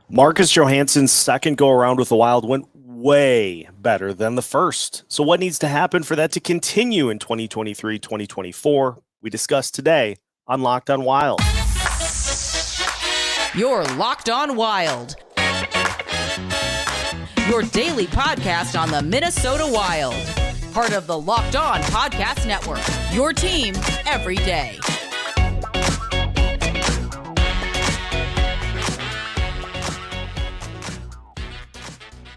Marcus Johansson's second go-around with the Wild went way better than the first. So what needs to happen for that to continue in 2023-2024? We discussed today on Locked on Wild. You're Locked on Wild, your daily podcast on the Minnesota Wild. Part of the Locked On Podcast Network, your team every day.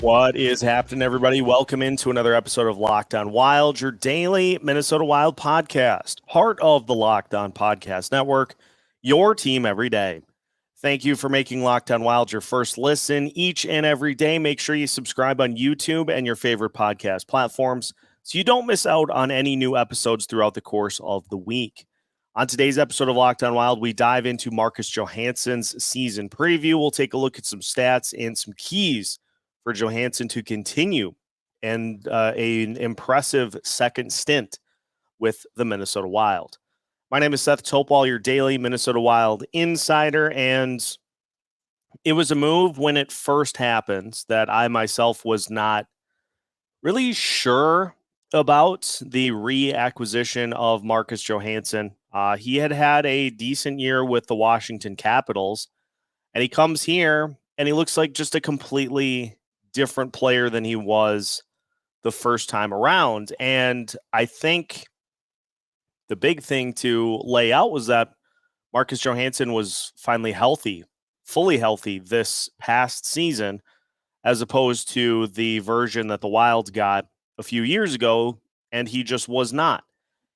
What is happening, everybody? Welcome into another episode of Locked on Wild, your daily Minnesota Wild podcast, part of the Locked on Podcast Network, your team every day. Thank you for making Locked on Wild your first listen each and every day. Make sure you subscribe on YouTube and your favorite podcast platforms so you don't miss out on any new episodes throughout the course of the week. On today's episode of Locked on Wild, we dive into Marcus Johansson's season preview. We'll take a look at some stats and some keys for Johansson to continue and an impressive second stint with the Minnesota Wild. My name is Seth Topal, your daily Minnesota Wild insider, and it was a move when it first happened that I myself was not really sure about the reacquisition of Marcus Johansson. He had a decent year with the Washington Capitals, and he comes here and he looks like just a completely different player than he was the first time around. And I think the big thing to lay out was that Marcus Johansson was finally healthy, fully healthy this past season, as opposed to the version that the Wild got a few years ago, and he just was not.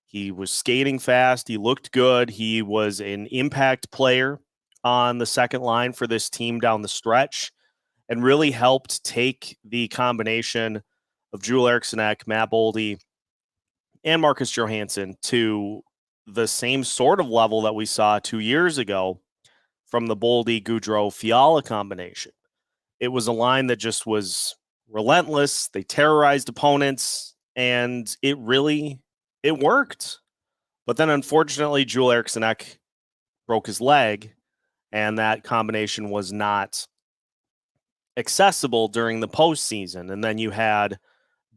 He was skating fast. He looked good. He was an impact player on the second line for this team down the stretch, and really helped take the combination of Eriksson, Matt Boldy, and Marcus Johansson to the same sort of level that we saw 2 years ago from the Boldy, Gaudreau, Fiala combination. It was a line that just was relentless. They terrorized opponents, and it worked. But then, unfortunately, Eriksson broke his leg, and that combination was not accessible during the postseason. And then you had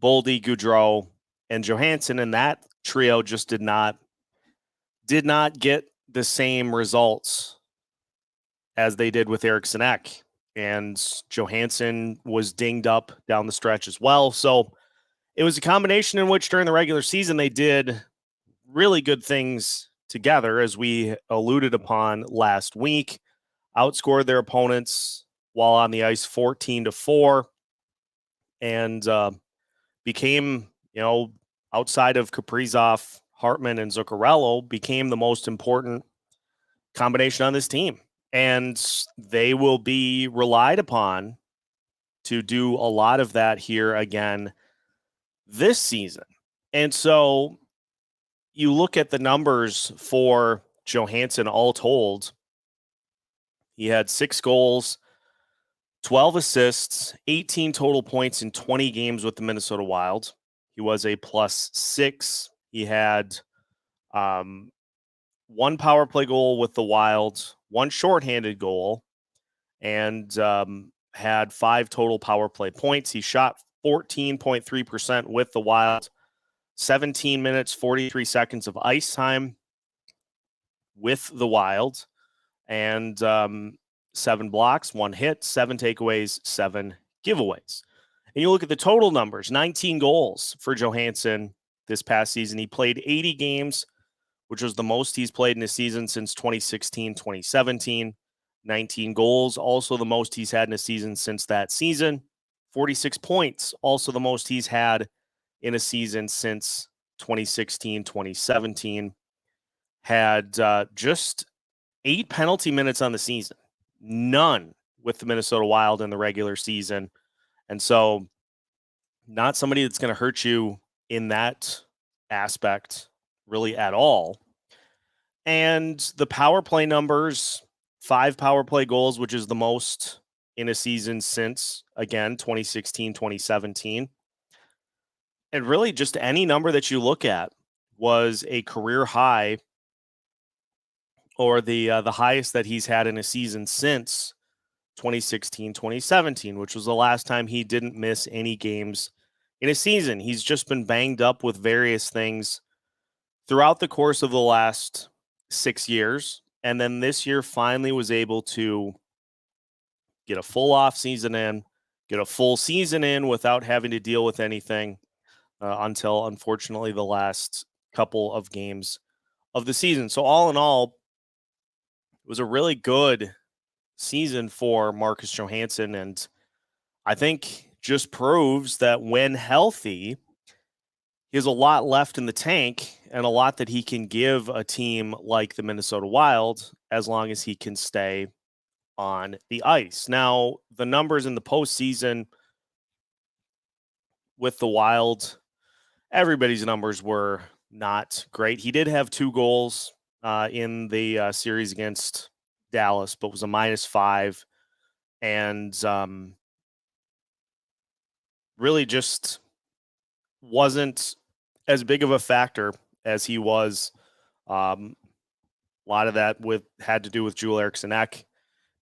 Boldy, Gaudreau, and Johansson, and that trio just did not get the same results as they did with Eriksson. And Johansson was dinged up down the stretch as well. So it was a combination in which during the regular season they did really good things together, as we alluded upon last week, outscored their opponents while on the ice 14-4, and became, outside of Kaprizov, Hartman, and Zuccarello, became the most important combination on this team. And they will be relied upon to do a lot of that here again this season. And so you look at the numbers for Johansson all told. He had 6 goals, 12 assists, 18 total points in 20 games with the Minnesota Wild. He was a +6. He had 1 power play goal with the Wild, 1 shorthanded goal, and had 5 total power play points. He shot 14.3% with the Wild, 17 minutes, 43 seconds of ice time with the Wild, and 7 blocks, 1 hit, 7 takeaways, 7 giveaways. And you look at the total numbers, 19 goals for Johansson this past season. He played 80 games, which was the most he's played in a season since 2016-2017. 19 goals, also the most he's had in a season since that season. 46 points, also the most he's had in a season since 2016-2017. Had just 8 penalty minutes on the season. None with the Minnesota Wild in the regular season. And so not somebody that's going to hurt you in that aspect really at all. And the power play numbers, 5 power play goals, which is the most in a season since, again, 2016-2017. And really just any number that you look at was a career high, or the highest that he's had in a season since 2016, 2017, which was the last time he didn't miss any games in a season. He's just been banged up with various things throughout the course of the last 6 years. And then this year finally was able to get a full off season in, get a full season in without having to deal with anything until, unfortunately, the last couple of games of the season. So all in all, it was a really good season for Marcus Johansson, and I think just proves that when healthy, he has a lot left in the tank and a lot that he can give a team like the Minnesota Wild as long as he can stay on the ice. Now, the numbers in the postseason with the Wild, everybody's numbers were not great. He did have 2 goals in the series against Dallas, but was a -5, and really just wasn't as big of a factor as he was. A lot of that had to do with Joel Eriksson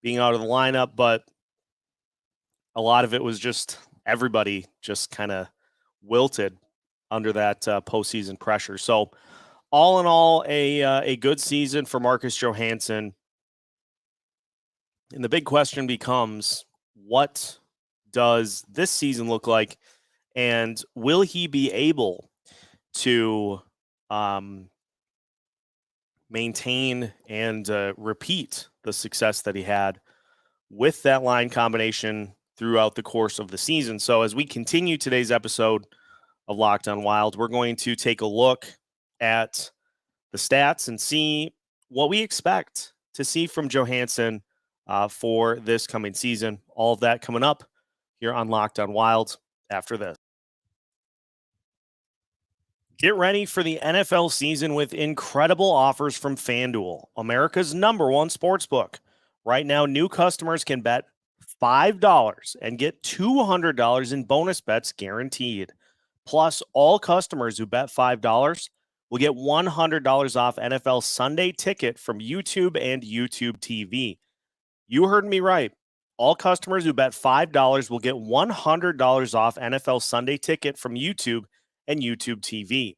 being out of the lineup, but a lot of it was just everybody just kind of wilted under that postseason pressure. So all in all, a good season for Marcus Johansson. And the big question becomes, what does this season look like? And will he be able to maintain and repeat the success that he had with that line combination throughout the course of the season? So as we continue today's episode of Locked On Wild, we're going to take a look at the stats and see what we expect to see from Johansson for this coming season. All of that coming up here on Locked On Wild after this. Get ready for the NFL season with incredible offers from FanDuel, America's #1 sportsbook. Right now, new customers can bet $5 and get $200 in bonus bets guaranteed. Plus, all customers who bet $5 will get $100 off NFL Sunday Ticket from YouTube and YouTube TV. You heard me right. All customers who bet $5 will get $100 off NFL Sunday Ticket from YouTube and YouTube TV.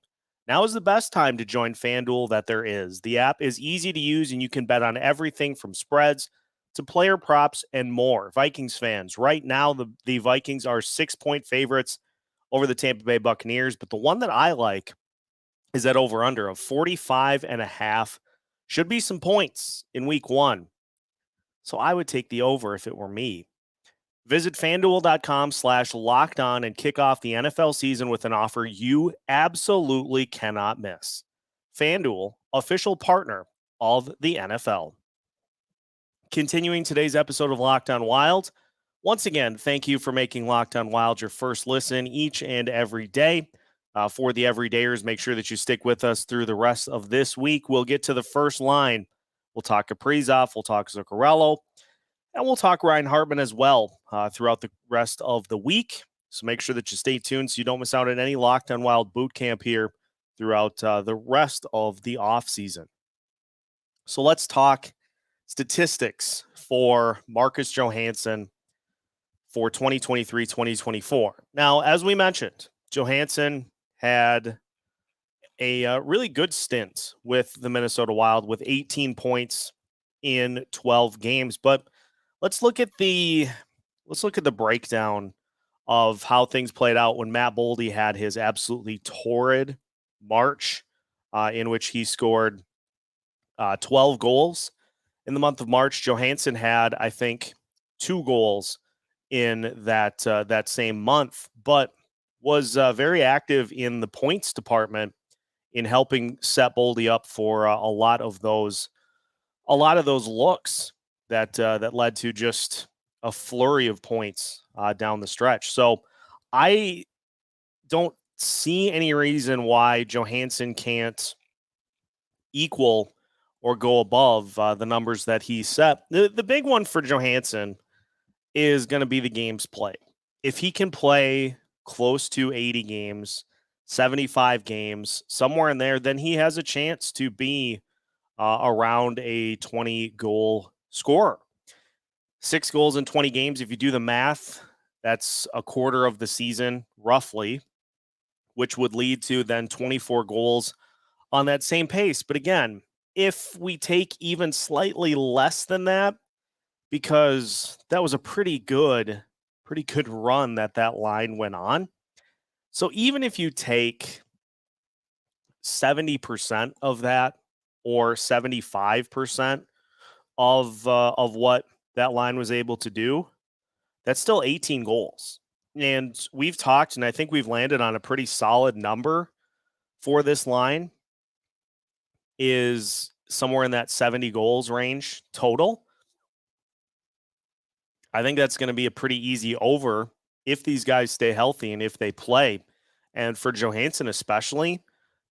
Now is the best time to join FanDuel that there is. The app is easy to use, and you can bet on everything from spreads to player props and more. Vikings fans, right now the Vikings are 6-point favorites over the Tampa Bay Buccaneers, but the one that I like is that over-under of 45.5. Should be some points in week 1. So I would take the over if it were me. Visit FanDuel.com/lockedon and kick off the NFL season with an offer you absolutely cannot miss. FanDuel, official partner of the NFL. Continuing today's episode of Locked On Wild, once again, thank you for making Locked On Wild your first listen each and every day. For the everydayers, make sure that you stick with us through the rest of this week. We'll get to the first line. We'll talk Kaprizov, we'll talk Zuccarello, and we'll talk Ryan Hartman as well throughout the rest of the week. So make sure that you stay tuned so you don't miss out on any Locked On Wild boot camp here throughout the rest of the offseason. So let's talk statistics for Marcus Johansson for 2023-2024. Now, as we mentioned, Johansson had a really good stint with the Minnesota Wild with 18 points in 12 games. But let's look at the breakdown of how things played out when Matt Boldy had his absolutely torrid March, in which he scored 12 goals in the month of March. Johansson had, I think, 2 goals in that same month, but was very active in the points department in helping set Boldy up for a lot of those looks that led to just a flurry of points down the stretch. So I don't see any reason why Johansson can't equal or go above the numbers that he set. The big one for Johansson is going to be the games played. If he can play close to 80 games, 75 games, somewhere in there, then he has a chance to be around a 20-goal scorer. 6 goals in 20 games. If you do the math, that's a quarter of the season, roughly, which would lead to then 24 goals on that same pace. But again, if we take even slightly less than that, because that was a pretty good run that line went on. So even if you take 70% of that or 75% of what that line was able to do, that's still 18 goals. And we've talked, and I think we've landed on a pretty solid number for this line, is somewhere in that 70 goals range total. I think that's going to be a pretty easy over if these guys stay healthy and if they play. And for Johansson especially,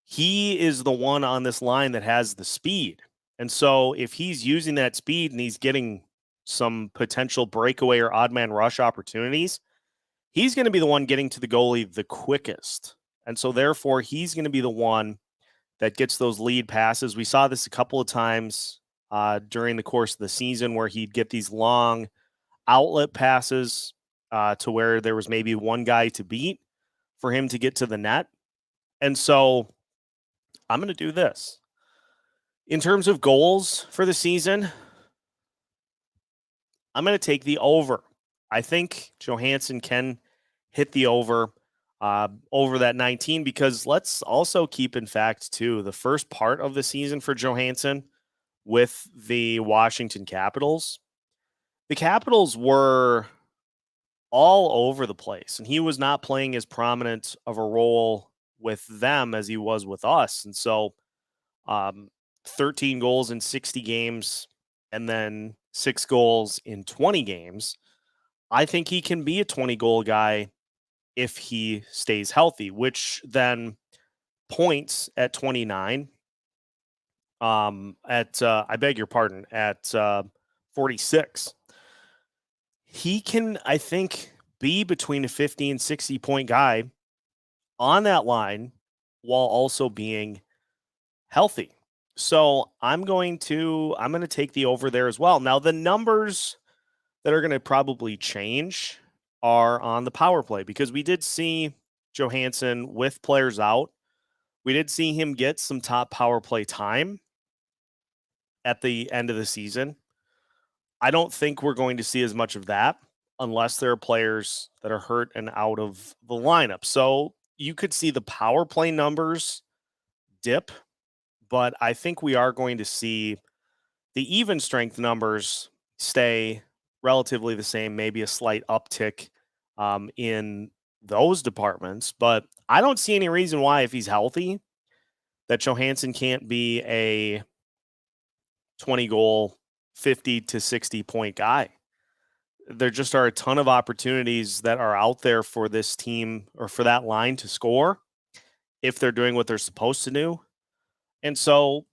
he is the one on this line that has the speed. And so if he's using that speed and he's getting some potential breakaway or odd man rush opportunities, he's going to be the one getting to the goalie the quickest. And so therefore, he's going to be the one that gets those lead passes. We saw this a couple of times during the course of the season where he'd get these long outlet passes to where there was maybe one guy to beat for him to get to the net. And so I'm going to do this. In terms of goals for the season, I'm going to take the over. I think Johansson can hit the over that 19, because let's also keep in fact too, the first part of the season for Johansson with the Washington Capitals, the Capitals were all over the place, and he was not playing as prominent of a role with them as he was with us. And so 13 goals in 60 games and then 6 goals in 20 games. I think he can be a 20-goal guy if he stays healthy, which then points at 29. I beg your pardon, at 46. He can, I think, be between a 50 and 60 point guy on that line while also being healthy. So I'm going to take the over there as well. Now, the numbers that are going to probably change are on the power play, because we did see Johansson with players out. We did see him get some top power play time at the end of the season. I don't think we're going to see as much of that unless there are players that are hurt and out of the lineup. So you could see the power play numbers dip, but I think we are going to see the even strength numbers stay relatively the same, maybe a slight uptick in those departments. But I don't see any reason why, if he's healthy, that Johansson can't be a 20-goal, 50 to 60 point guy. There just are a ton of opportunities that are out there for this team or for that line to score if they're doing what they're supposed to do. And so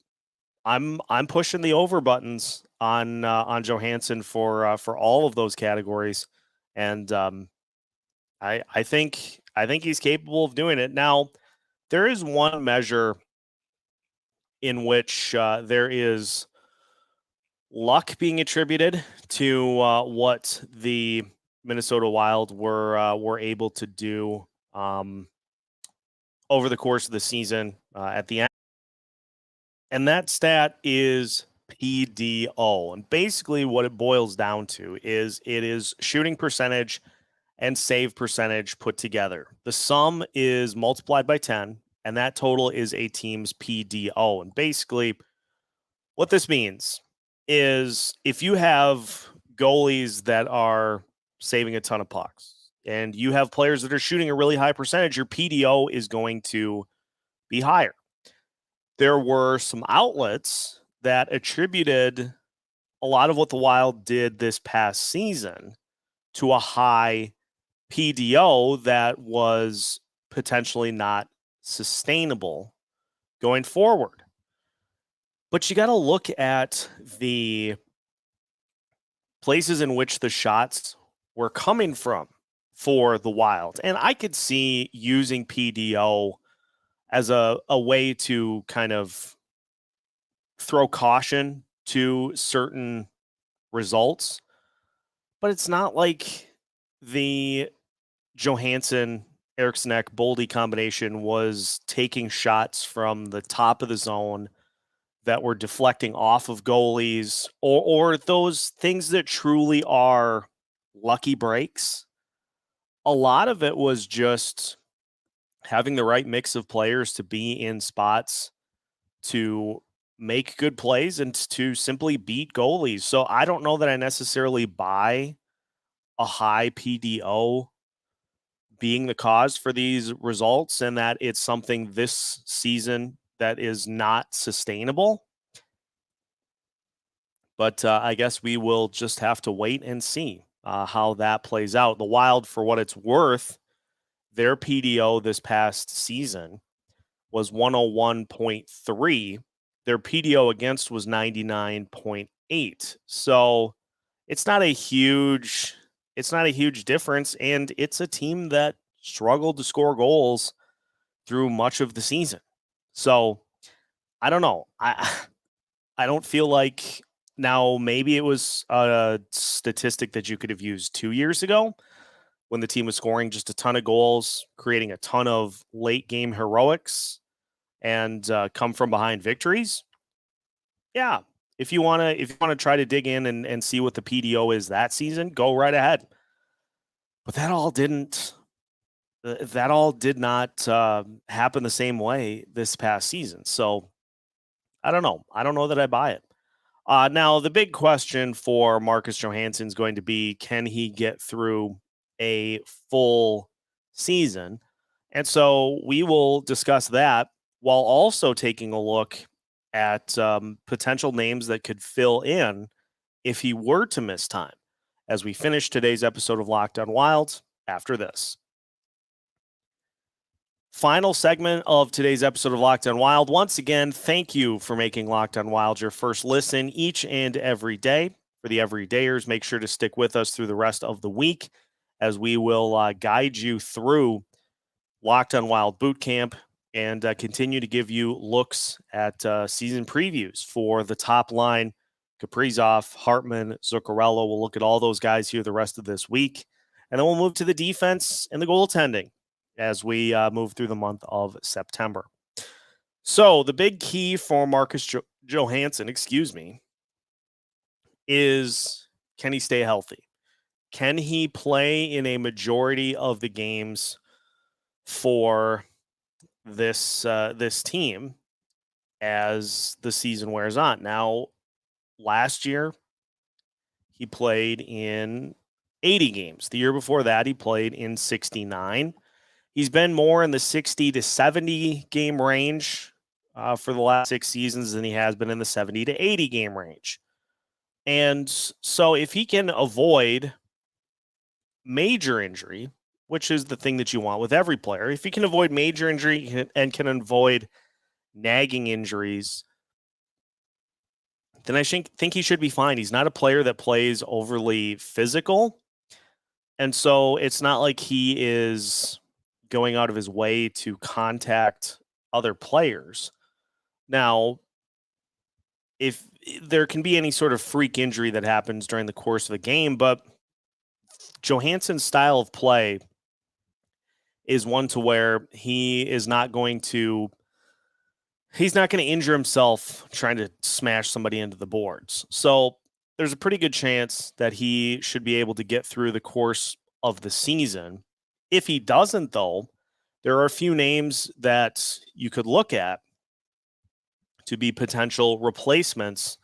I'm pushing the over buttons on Johansson for all of those categories, and I think he's capable of doing it. Now, there is one measure in which there is luck being attributed to what the Minnesota Wild were able to do over the course of the season at the end. And that stat is PDO. And basically what it boils down to is it is shooting percentage and save percentage put together. The sum is multiplied by 10, and that total is a team's PDO. And basically what this means is if you have goalies that are saving a ton of pucks and you have players that are shooting a really high percentage, your PDO is going to be higher. There were some outlets that attributed a lot of what the Wild did this past season to a high PDO that was potentially not sustainable going forward. But you got to look at the places in which the shots were coming from for the Wild. And I could see using PDO as a way to kind of throw caution to certain results. but it's not like the Johansson, Eriksson, Boldy combination was taking shots from the top of the zone that were deflecting off of goalies or those things that truly are lucky breaks. A lot of it was just having the right mix of players to be in spots to make good plays and to simply beat goalies. So I don't know that I necessarily buy a high PDO being the cause for these results and that it's something this season that is not sustainable. But I guess we will just have to wait and see how that plays out. The Wild, for what it's worth, their PDO this past season was 101.3. Their PDO against was 99.8. So it's not a huge difference, and it's a team that struggled to score goals through much of the season. So I don't know. I don't feel like now maybe it was a statistic that you could have used 2 years ago when the team was scoring just a ton of goals, creating a ton of late game heroics and come from behind victories. Yeah. If you want to try to dig in and see what the PDO is that season, go right ahead. But that all did not happen the same way this past season. So I don't know. I don't know that I buy it. Now, the big question for Marcus Johansson is going to be, can he get through a full season? And so we will discuss that while also taking a look at potential names that could fill in if he were to miss time as we finish today's episode of Locked On Wild after this. Final segment of today's episode of Locked On Wild. Once again, thank you for making Locked On Wild your first listen each and every day. For the everydayers, make sure to stick with us through the rest of the week as we will guide you through Locked On Wild Boot Camp and continue to give you looks at season previews for the top line. Kaprizov, Hartman, Zuccarello. We'll look at all those guys here the rest of this week. And then we'll move to the defense and the goaltending as we move through the month of September. So the big key for Marcus Johansson, is can he stay healthy? Can he play in a majority of the games for this team as the season wears on? Now, last year, he played in 80 games. The year before that, he played in 69. He's been more in the 60 to 70 game range for the last 6 seasons than he has been in the 70 to 80 game range. And so if he can avoid major injury, which is the thing that you want with every player, if he can avoid major injury and can avoid nagging injuries, then I think he should be fine. He's not a player that plays overly physical. And so it's not like he is going out of his way to contact other players. Now, if there can be any sort of freak injury that happens during the course of a game, but Johansson's style of play is one to where he's not going to injure himself trying to smash somebody into the boards. So there's a pretty good chance that he should be able to get through the course of the season. If he doesn't, though, there are a few names that you could look at to be potential replacements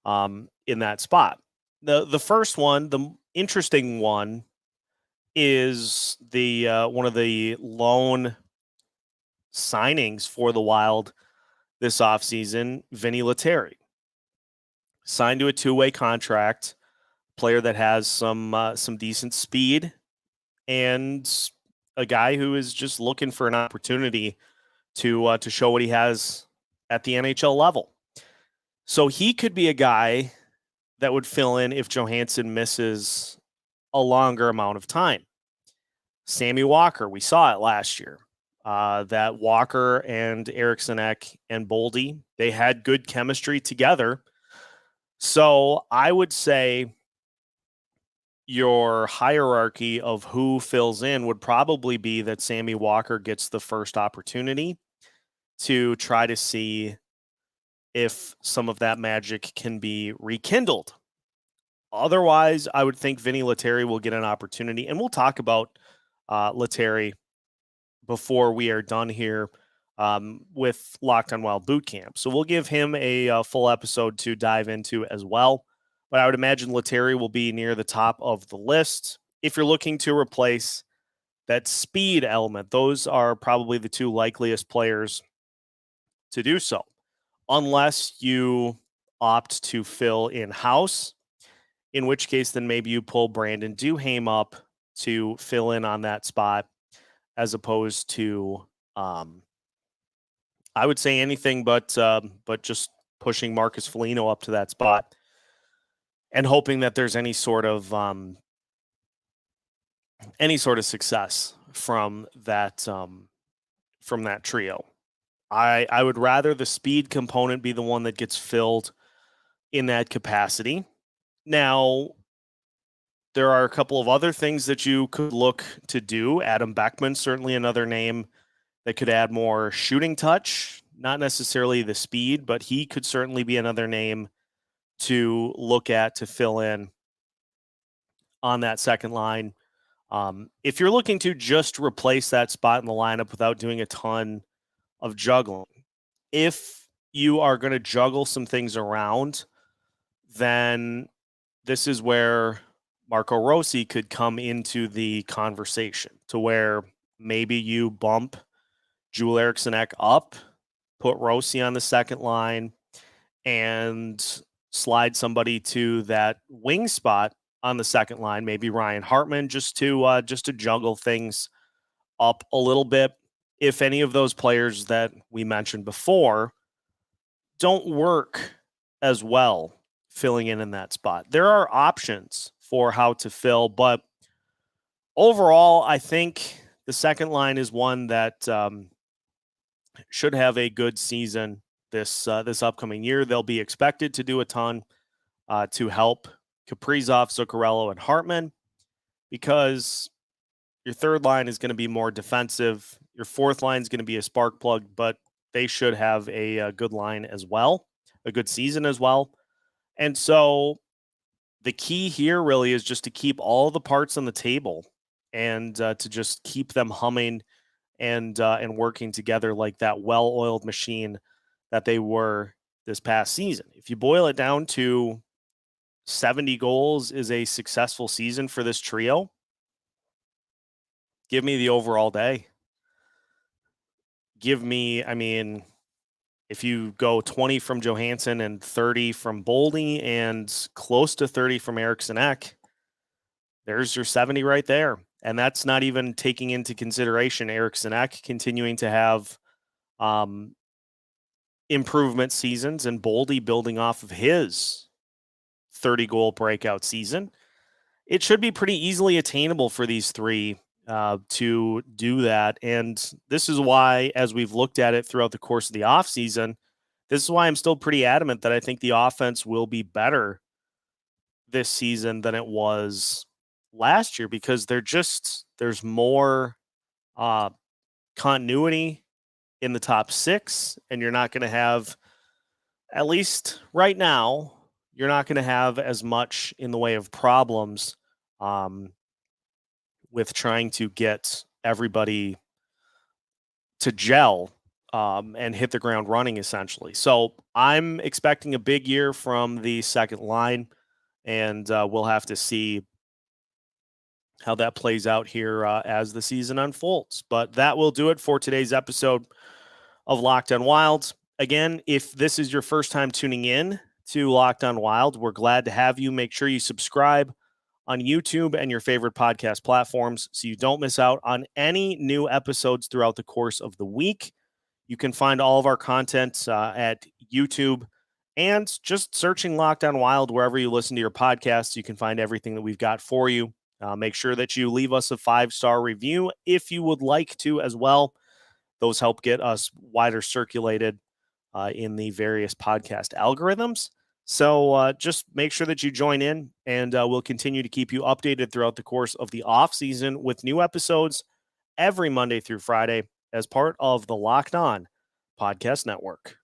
in that spot. The first one, the interesting one, is the one of the lone signings for the Wild this offseason, Vinny Lettieri. Signed to a 2-way contract, player that has some decent speed, and a guy who is just looking for an opportunity to show what he has at the NHL level. So he could be a guy that would fill in if Johansson misses a longer amount of time. Sammy Walker, we saw it last year. That Walker and Eriksson and Boldy, they had good chemistry together. So I would say your hierarchy of who fills in would probably be that Sammy Walker gets the first opportunity to try to see if some of that magic can be rekindled. Otherwise, I would think Vinny Lettieri will get an opportunity, and we'll talk about Lettieri before we are done here with Locked on Wild Boot Camp. So we'll give him a full episode to dive into as well. But I would imagine Lettieri will be near the top of the list. If you're looking to replace that speed element, those are probably the two likeliest players to do so, unless you opt to fill in-house, in which case then maybe you pull Brandon Duhaime up to fill in on that spot, as opposed to I would say anything but just pushing Marcus Foligno up to that spot and hoping that there's any sort of success from that trio. I would rather the speed component be the one that gets filled in that capacity. Now, there are a couple of other things that you could look to do. Adam Beckman, certainly another name that could add more shooting touch, not necessarily the speed, but he could certainly be another name to look at to fill in on that second line. If you're looking to just replace that spot in the lineup without doing a ton of juggling, if you are going to juggle some things around, then this is where Marco Rossi could come into the conversation, to where maybe you bump Joel Eriksson up, put Rossi on the second line, and slide somebody to that wing spot on the second line, maybe Ryan Hartman, just to juggle things up a little bit. If any of those players that we mentioned before don't work as well filling in that spot, there are options for how to fill. But overall, I think the second line is one that should have a good season this upcoming year. They'll be expected to do a ton to help Kaprizov, Zuccarello, and Hartman, because your third line is going to be more defensive. Your fourth line is going to be a spark plug, but they should have a good line as well, a good season as well. And so the key here really is just to keep all the parts on the table and to just keep them humming and working together like that well-oiled machine that they were this past season. If you boil it down to 70 goals is a successful season for this trio, give me the overall day. Give me, if you go 20 from Johansson and 30 from Boldy and close to 30 from Eriksson, there's your 70 right there. And that's not even taking into consideration Eriksson continuing to have improvement seasons and Boldy building off of his 30-goal breakout season. It should be pretty easily attainable for these three to do that. And this is why, as we've looked at it throughout the course of the offseason, this is why I'm still pretty adamant that I think the offense will be better this season than it was last year, because there's more continuity in the top six, and you're not going to have, at least right now, you're not going to have as much in the way of problems with trying to get everybody to gel and hit the ground running, essentially. So I'm expecting a big year from the second line, and we'll have to see how that plays out here as the season unfolds. But that will do it for today's episode of Locked on Wild. Again, if this is your first time tuning in to Locked on Wild, we're glad to have you. Make sure you subscribe on YouTube and your favorite podcast platforms so you don't miss out on any new episodes throughout the course of the week. You can find all of our content at YouTube, and just searching Locked on Wild wherever you listen to your podcasts. You can find everything that we've got for you. Make sure that you leave us a 5-star review if you would like to as well. Those help get us wider circulated in the various podcast algorithms. So just make sure that you join in, and we'll continue to keep you updated throughout the course of the off season with new episodes every Monday through Friday as part of the Locked On Podcast Network.